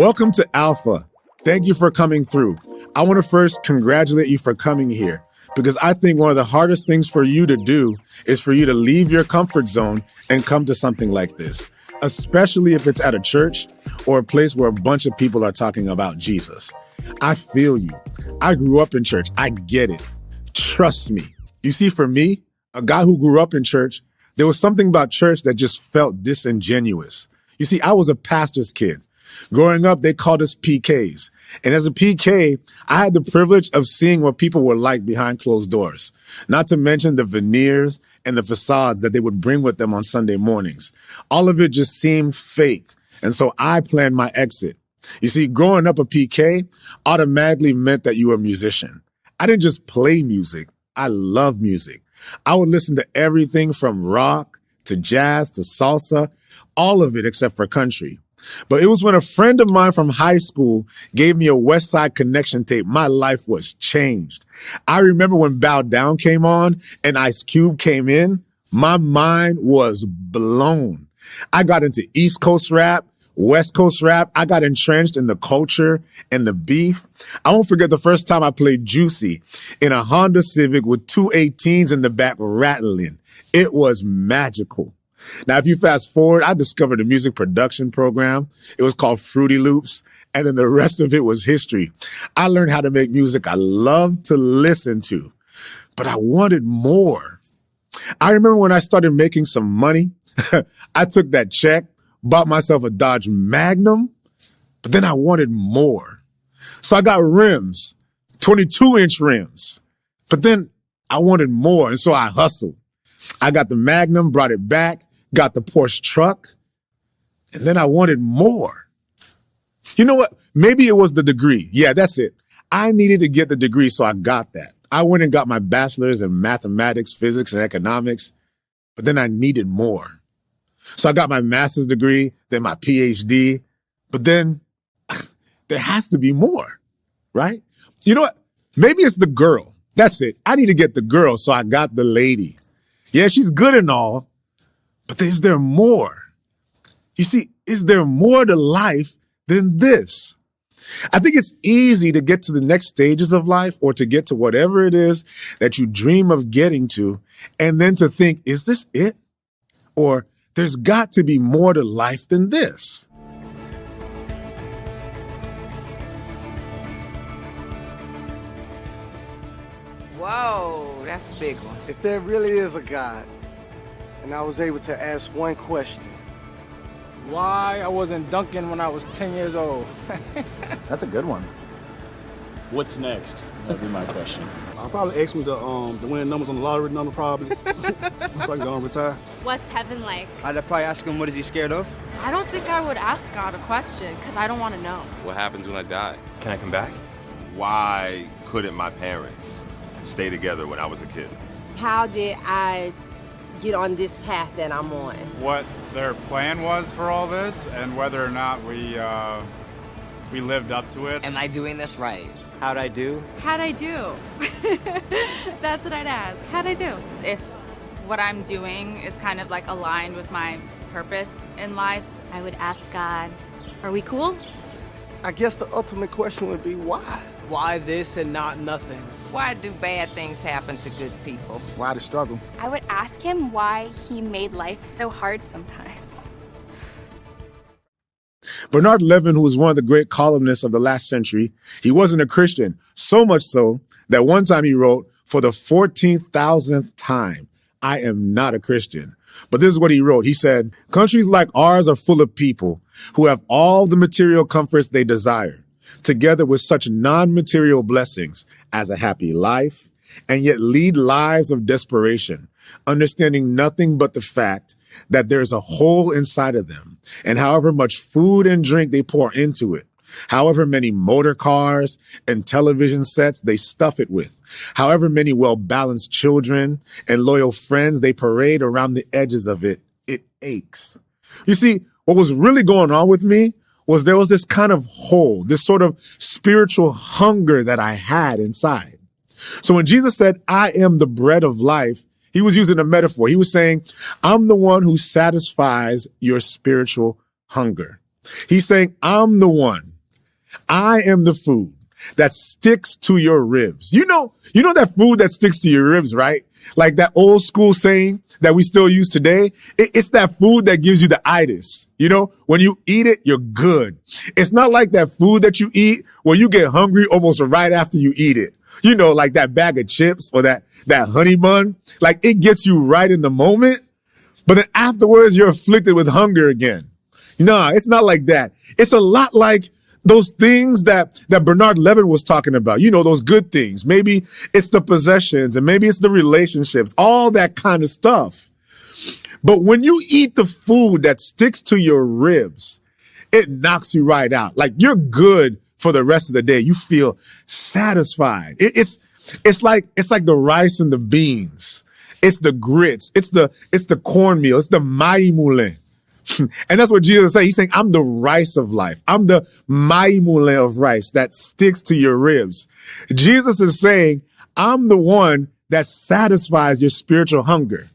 Welcome to Alpha. Thank you for coming through. I want to first congratulate you for coming here because I think one of the hardest things for you to do is for you to leave your comfort zone and come to something like this, especially if it's at a church or a place where a bunch of people are talking about Jesus. I feel you. I grew up in church. I get it. Trust me. You see, for me, a guy who grew up in church, there was something about church that just felt disingenuous. You see, I was a pastor's kid. Growing up, they called us PKs. And as a PK, I had the privilege of seeing what people were like behind closed doors, not to mention the veneers and the facades that they would bring with them on Sunday mornings. All of it just seemed fake. And so I planned my exit. You see, growing up a PK automatically meant that you were a musician. I didn't just play music. I love music. I would listen to everything from rock to jazz to salsa, all of it except for country. But it was when a friend of mine from high school gave me a West Side Connection tape, my life was changed. I remember when Bow Down came on and Ice Cube came in, my mind was blown. I got into East Coast rap, West Coast rap. I got entrenched in the culture and the beef. I won't forget the first time I played Juicy in a Honda Civic with 2 18s in the back rattling. It was magical. Now, if you fast forward, I discovered a music production program. It was called Fruity Loops. And then the rest of it was history. I learned how to make music I loved to listen to, but I wanted more. I remember when I started making some money, I took that check, bought myself a Dodge Magnum, but then I wanted more. So I got rims, 22-inch rims, but then I wanted more. And so I hustled. I got the Magnum, brought it back, got the Porsche truck, and then I wanted more. You know what? Maybe it was the degree. Yeah, that's it. I needed to get the degree, so I got that. I went and got my bachelor's in mathematics, physics, and economics, but then I needed more. So I got my master's degree, then my PhD, but then there has to be more, right? You know what? Maybe it's the girl. That's it. I need to get the girl, so I got the lady. Yeah, she's good and all, but is there more? You see, is there more to life than this? I think it's easy to get to the next stages of life or to get to whatever it is that you dream of getting to, and then to think, is this it? Or there's got to be more to life than this. Whoa, that's a big one. If there really is a God, and I was able to ask one question, why I wasn't dunking when I was 10 years old? That's a good one. What's next? That'd be my question. I'll probably ask me the winning numbers on the lottery number, probably. So I can go and retire. What's heaven like? I'd probably ask him, what is he scared of? I don't think I would ask God a question because I don't want to know. What happens when I die? Can I come back? Why couldn't my parents stay together when I was a kid? How did I get on this path that I'm on? What their plan was for all this and whether or not we lived up to it. Am I doing this right? How'd I do? How'd I do? That's what I'd ask. How'd I do? If what I'm doing is kind of like aligned with my purpose in life, I would ask God, are we cool? I guess the ultimate question would be why? Why this and not nothing? Why do bad things happen to good people? Why the struggle? I would ask him why he made life so hard sometimes. Bernard Levin, who was one of the great columnists of the last century, he wasn't a Christian, so much so that one time he wrote, for the 14,000th time, I am not a Christian. But this is what he wrote. He said, countries like ours are full of people who have all the material comforts they desire, together with such non-material blessings as a happy life, and yet lead lives of desperation, understanding nothing but the fact that there's a hole inside of them, and however much food and drink they pour into it, however many motor cars and television sets they stuff it with, however many well-balanced children and loyal friends they parade around the edges of it, it aches. You see, what was really going on with me was there was this kind of hole, this sort of spiritual hunger that I had inside. So when Jesus said, I am the bread of life, he was using a metaphor. He was saying, I'm the one who satisfies your spiritual hunger. He's saying, I'm the one I am the food that sticks to your ribs. You know that food that sticks to your ribs, right? Like that old school saying that we still use today. It's that food that gives you the itis. You know, when you eat it, you're good. It's not like that food that you eat where you get hungry almost right after you eat it. You know, like that bag of chips or that honey bun, like it gets you right in the moment, but then afterwards you're afflicted with hunger again. No, it's not like that. It's a lot like those things that Bernard Levin was talking about, you know, those good things. Maybe it's the possessions and maybe it's the relationships, all that kind of stuff. But when you eat the food that sticks to your ribs, it knocks you right out. Like you're good for the rest of the day. You feel satisfied. It's like the rice and the beans. It's the grits. It's the cornmeal. It's the maï moulin. And that's what Jesus is saying. He's saying, I'm the rice of life. I'm the maï moulin of rice that sticks to your ribs. Jesus is saying, I'm the one that satisfies your spiritual hunger.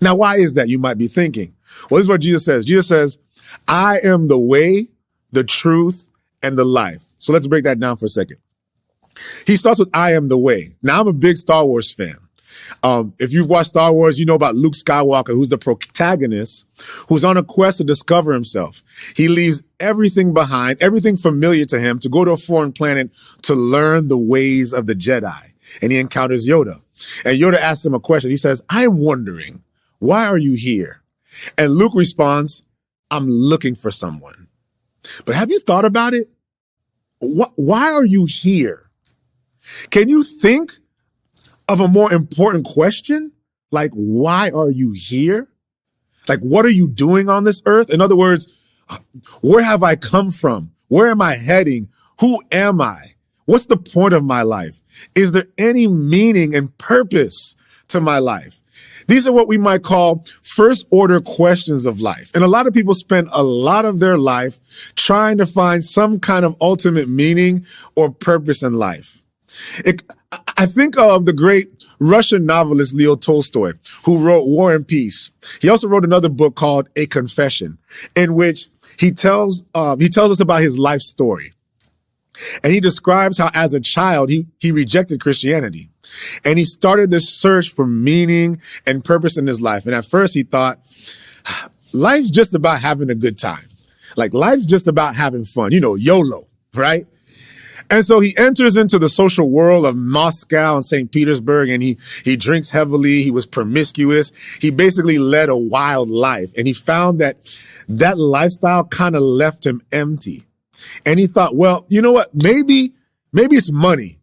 Now, why is that? You might be thinking. Well, this is what Jesus says. Jesus says, I am the way, the truth, and the life. So let's break that down for a second. He starts with, I am the way. Now, I'm a big Star Wars fan. If you've watched Star Wars, you know about Luke Skywalker, who's the protagonist, who's on a quest to discover himself. He leaves everything behind, everything familiar to him, to go to a foreign planet to learn the ways of the Jedi. And he encounters Yoda. And Yoda asks him a question. He says, I am wondering, why are you here? And Luke responds, I'm looking for someone. But have you thought about it? Why are you here? Can you think of a more important question? Like, why are you here? Like, what are you doing on this earth? In other words, where have I come from? Where am I heading? Who am I? What's the point of my life? Is there any meaning and purpose to my life? These are what we might call first order questions of life. And a lot of people spend a lot of their life trying to find some kind of ultimate meaning or purpose in life. I think of the great Russian novelist Leo Tolstoy, who wrote War and Peace. He also wrote another book called A Confession, in which he tells us about his life story. And he describes how as a child, he rejected Christianity. And he started this search for meaning and purpose in his life. And at first he thought, life's just about having a good time. Like life's just about having fun, you know, YOLO, right? And so he enters into the social world of Moscow and St. Petersburg, and he drinks heavily. He was promiscuous. He basically led a wild life. And he found that lifestyle kind of left him empty. And he thought, well, you know what? Maybe it's money.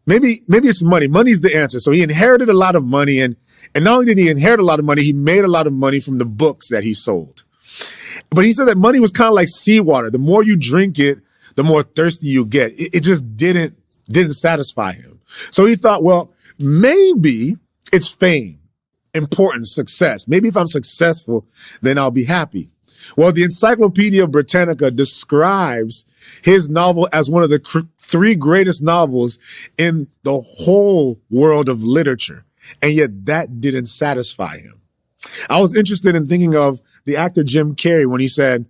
Maybe it's money. Money's the answer. So he inherited a lot of money. And not only did he inherit a lot of money, he made a lot of money from the books that he sold. But he said that money was kind of like seawater. The more you drink it, the more thirsty you get. It just didn't satisfy him. So he thought, well, maybe it's fame, importance, success. Maybe if I'm successful, then I'll be happy. Well, the Encyclopedia Britannica describes his novel as one of the three greatest novels in the whole world of literature. And yet that didn't satisfy him. I was interested in thinking of the actor Jim Carrey when he said,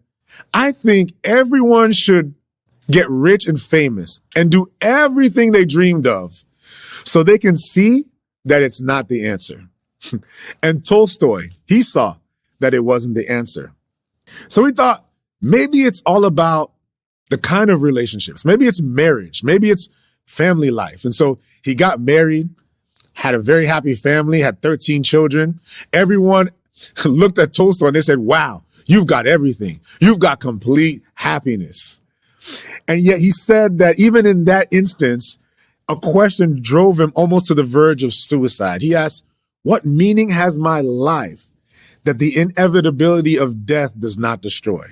I think everyone should get rich and famous and do everything they dreamed of so they can see that it's not the answer. And Tolstoy, he saw that it wasn't the answer. So he thought maybe it's all about the kind of relationships. Maybe it's marriage. Maybe it's family life. And so he got married, had a very happy family, had 13 children. Everyone looked at Tolstoy and they said, wow, you've got everything. You've got complete happiness. And yet he said that even in that instance, a question drove him almost to the verge of suicide. He asked, what meaning has my life that the inevitability of death does not destroy?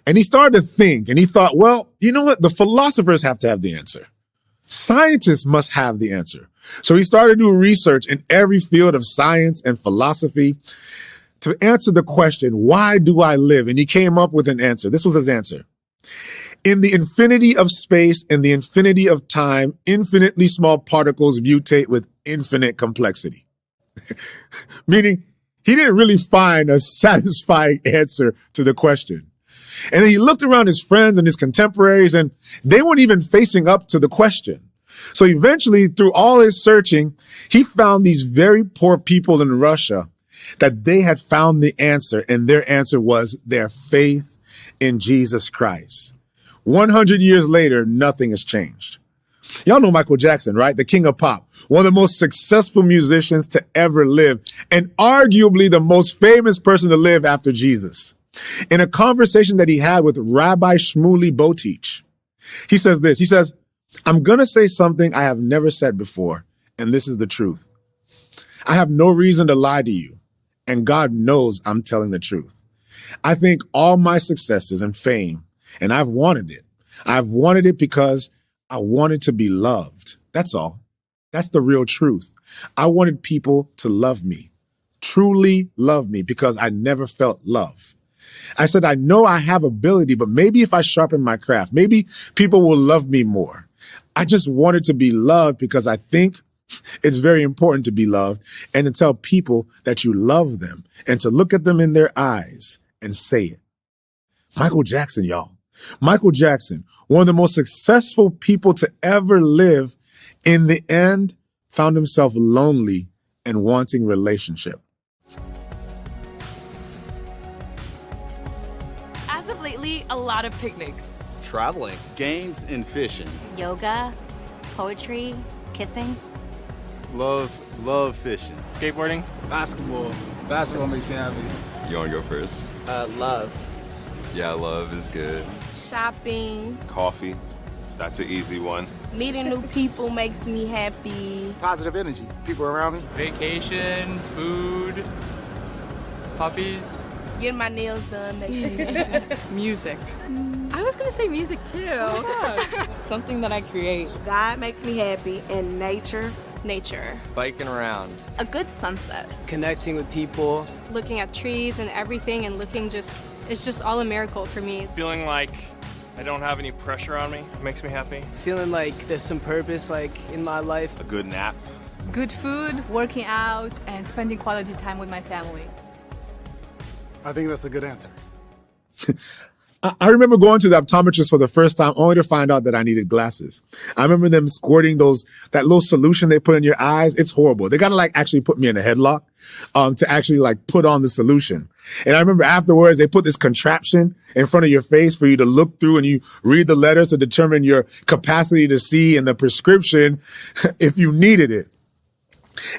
And he started to think, and he thought, well, you know what? The philosophers have to have the answer. Scientists must have the answer. So he started to do research in every field of science and philosophy to answer the question, why do I live? And he came up with an answer. This was his answer. In the infinity of space and the infinity of time, infinitely small particles mutate with infinite complexity. Meaning, he didn't really find a satisfying answer to the question. And then he looked around his friends and his contemporaries, and they weren't even facing up to the question. So eventually, through all his searching, he found these very poor people in Russia that they had found the answer, and their answer was their faith in Jesus Christ. 100 years later, nothing has changed. Y'all know Michael Jackson, right? The king of pop, one of the most successful musicians to ever live, and arguably the most famous person to live after Jesus. In a conversation that he had with Rabbi Shmuley Boteach, he says this. He says, I'm going to say something I have never said before, and this is the truth. I have no reason to lie to you, and God knows I'm telling the truth. I think all my successes and fame, and I've wanted it. I've wanted it because I wanted to be loved. That's all. That's the real truth. I wanted people to love me, truly love me, because I never felt love. I said, I know I have ability, but maybe if I sharpen my craft, maybe people will love me more. I just wanted to be loved because I think it's very important to be loved and to tell people that you love them and to look at them in their eyes and say it. Michael Jackson, y'all. Michael Jackson, one of the most successful people to ever live, in the end, found himself lonely and wanting relationship. As of lately, a lot of picnics. Traveling. Games and fishing. Yoga, poetry, kissing. Love fishing. Skateboarding. Basketball. Basketball makes me happy. You want to go first? Love. Yeah, love is good. Shopping. Coffee. That's an easy one. Meeting new people makes me happy. Positive energy. People around me. Vacation, food, puppies. Getting my nails done makes me happy. Music. I was gonna say music too. Something that I create. God makes me happy, and nature. Nature. Biking around. A good sunset. Connecting with people. Looking at trees and everything and it's just all a miracle for me. Feeling like I don't have any pressure on me makes me happy. Feeling like there's some purpose in my life. A good nap. Good food, working out, and spending quality time with my family. I think that's a good answer. I remember going to the optometrist for the first time only to find out that I needed glasses. I remember them squirting that little solution they put in your eyes. It's horrible. They gotta actually put me in a headlock, to actually put on the solution. And I remember afterwards they put this contraption in front of your face for you to look through, and you read the letters to determine your capacity to see and the prescription if you needed it.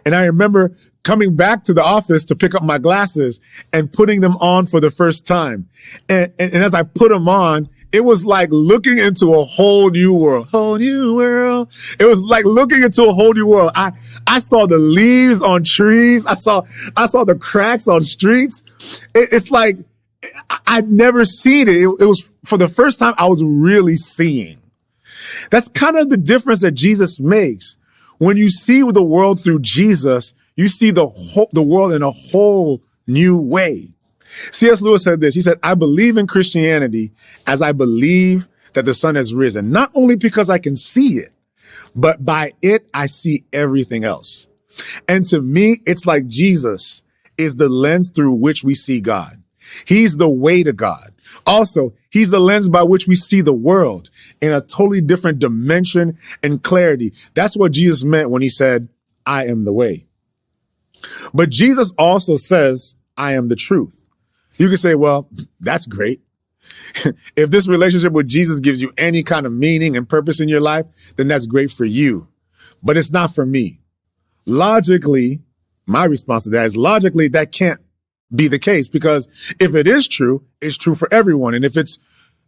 And I remember coming back to the office to pick up my glasses and putting them on for the first time. And as I put them on, it was like looking into a whole new world. Whole new world. It was like looking into a whole new world. I saw the leaves on trees. I saw the cracks on streets. It's like I'd never seen it. It was for the first time I was really seeing. That's kind of the difference that Jesus makes. When you see the world through Jesus, you see the world in a whole new way. C.S. Lewis said this. He said, I believe in Christianity as I believe that the sun has risen, not only because I can see it, but by it, I see everything else. And to me, it's like Jesus is the lens through which we see God. He's the way to God. Also, he's the lens by which we see the world in a totally different dimension and clarity. That's what Jesus meant when he said, I am the way. But Jesus also says, I am the truth. You can say, well, that's great. If this relationship with Jesus gives you any kind of meaning and purpose in your life, then that's great for you. But it's not for me. Logically, my response to that is logically that can't be the case, because if it is true, it's true for everyone. And if it's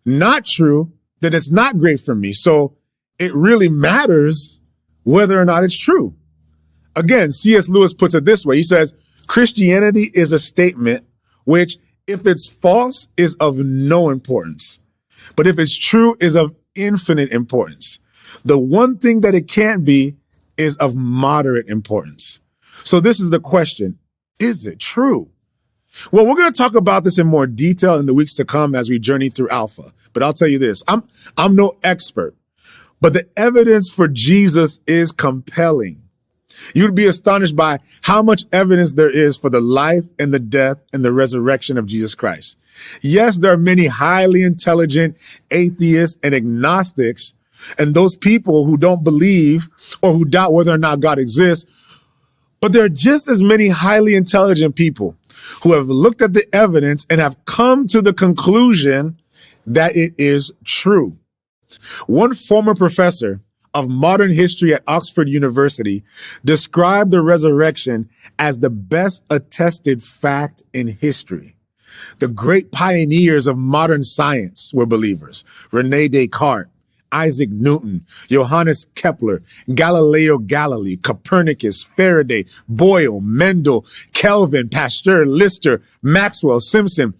not true, then it's not great for me. So it really matters whether or not it's true. Again, C.S. Lewis puts it this way. He says, Christianity is a statement which, if it's false, is of no importance. But if it's true, is of infinite importance. The one thing that it can't be is of moderate importance. So this is the question. Is it true? Well, we're going to talk about this in more detail in the weeks to come as we journey through Alpha. But I'll tell you this, I'm no expert, but the evidence for Jesus is compelling. You'd be astonished by how much evidence there is for the life and the death and the resurrection of Jesus Christ. Yes, there are many highly intelligent atheists and agnostics, and those people who don't believe or who doubt whether or not God exists. But there are just as many highly intelligent people who have looked at the evidence and have come to the conclusion that it is true. One former professor of modern history at Oxford University described the resurrection as the best attested fact in history. The great pioneers of modern science were believers. Rene Descartes, Isaac Newton, Johannes Kepler, Galileo Galilei, Copernicus, Faraday, Boyle, Mendel, Kelvin, Pasteur, Lister, Maxwell, Simpson.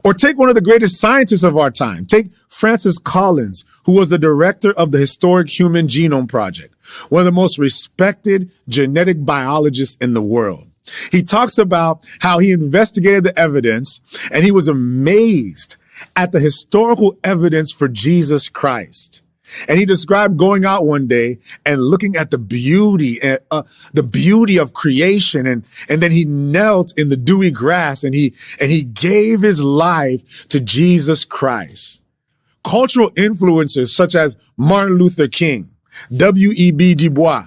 Or take one of the greatest scientists of our time. Take Francis Collins, who was the director of the Historic Human Genome Project, one of the most respected genetic biologists in the world. He talks about how he investigated the evidence and he was amazed at the historical evidence for Jesus Christ. And he described going out one day and looking at the beauty of creation. And then he knelt in the dewy grass and he gave his life to Jesus Christ. Cultural influencers such as Martin Luther King, W.E.B. Du Bois,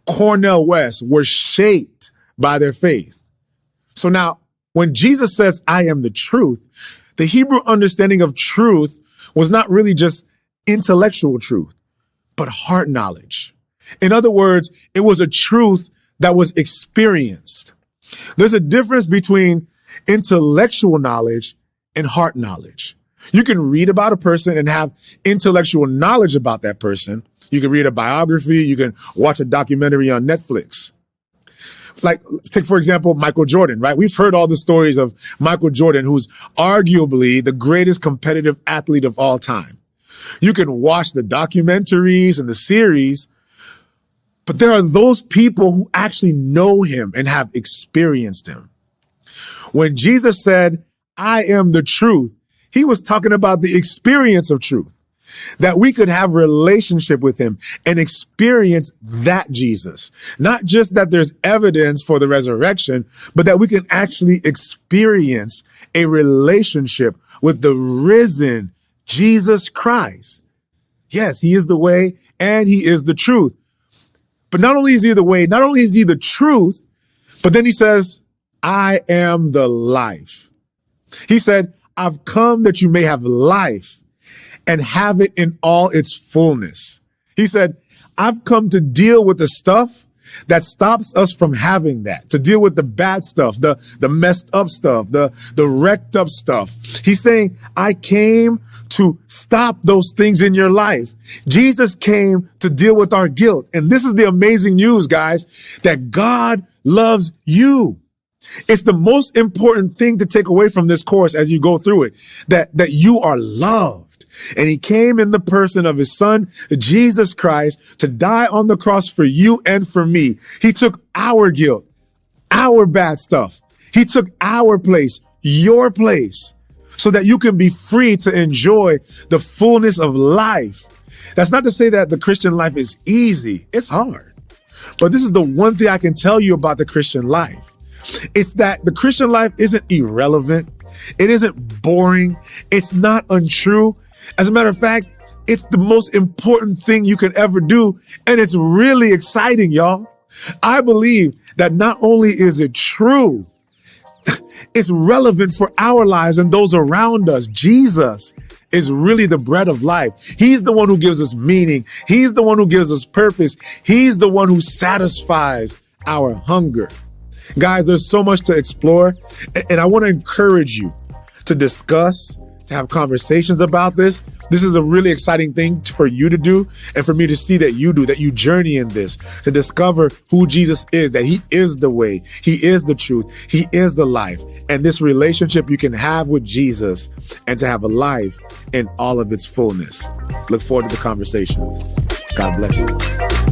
Cornel West were shaped by their faith. So now, when Jesus says, I am the truth, the Hebrew understanding of truth was not really just intellectual truth, but heart knowledge. In other words, it was a truth that was experienced. There's a difference between intellectual knowledge and heart knowledge. You can read about a person and have intellectual knowledge about that person. You can read a biography. You can watch a documentary on Netflix. Like, take, for example, Michael Jordan, right? We've heard all the stories of Michael Jordan, who's arguably the greatest competitive athlete of all time. You can watch the documentaries and the series, but there are those people who actually know him and have experienced him. When Jesus said, I am the truth, he was talking about the experience of truth, that we could have relationship with him and experience that Jesus. Not just that there's evidence for the resurrection, but that we can actually experience a relationship with the risen Jesus Christ. Yes, he is the way and he is the truth. But not only is he the way, not only is he the truth, but then he says, I am the life. He said, I've come that you may have life and have it in all its fullness. He said, I've come to deal with the stuff that stops us from having that, to deal with the bad stuff, the messed up stuff, the wrecked up stuff. He's saying, I came to stop those things in your life. Jesus came to deal with our guilt. And this is the amazing news, guys, that God loves you. It's the most important thing to take away from this course as you go through it, that you are loved. And he came in the person of his son, Jesus Christ, to die on the cross for you and for me. He took our guilt, our bad stuff. He took our place, your place, so that you can be free to enjoy the fullness of life. That's not to say that the Christian life is easy. It's hard. But this is the one thing I can tell you about the Christian life. It's that the Christian life isn't irrelevant. It isn't boring. It's not untrue. As a matter of fact, it's the most important thing you can ever do. And it's really exciting, y'all. I believe that not only is it true, it's relevant for our lives and those around us. Jesus is really the bread of life. He's the one who gives us meaning. He's the one who gives us purpose. He's the one who satisfies our hunger. Guys, there's so much to explore. And I want to encourage you to discuss, to have conversations about this. This is a really exciting thing for you to do and for me to see that you do, that you journey in this, to discover who Jesus is, that he is the way, he is the truth, he is the life. And this relationship you can have with Jesus and to have a life in all of its fullness. Look forward to the conversations. God bless you.